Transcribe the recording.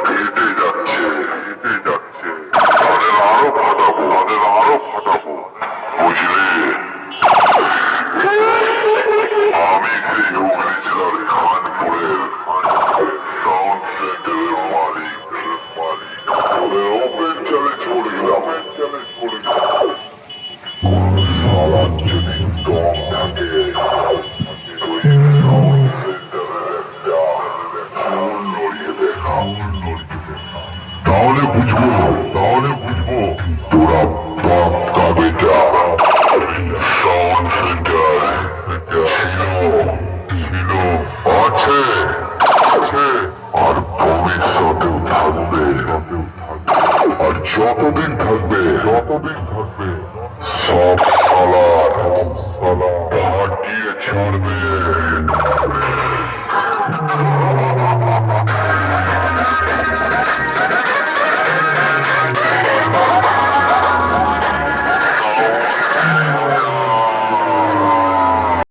হেঁটে যাচ্ছে হেঁটে যাচ্ছে তাদের আরো ফাটাবো তাদের আরো ফাটাবো বুঝলে আমি সেই হুগলি জেলার খানপুরের সাউন্ড সেন্টারের মালিক ওদের ওপেন চ্যালেঞ্জ করে গেলাম চ্যালেঞ্জ করে গেলাম কোন সালার যদি দম থাকে তুই সাউন্ড সেন্টারের একটা চুল নড়িয়ে দেখা তাহলে বুঝবো তোরা বাপ্পা বেটা সাউন্ড সেন্টার ছিল আছে আছে আর ভবিষ্যতেও থাকবে আর যতদিন থাকবে সব সালার হাঁটিয়ে ছাড়বে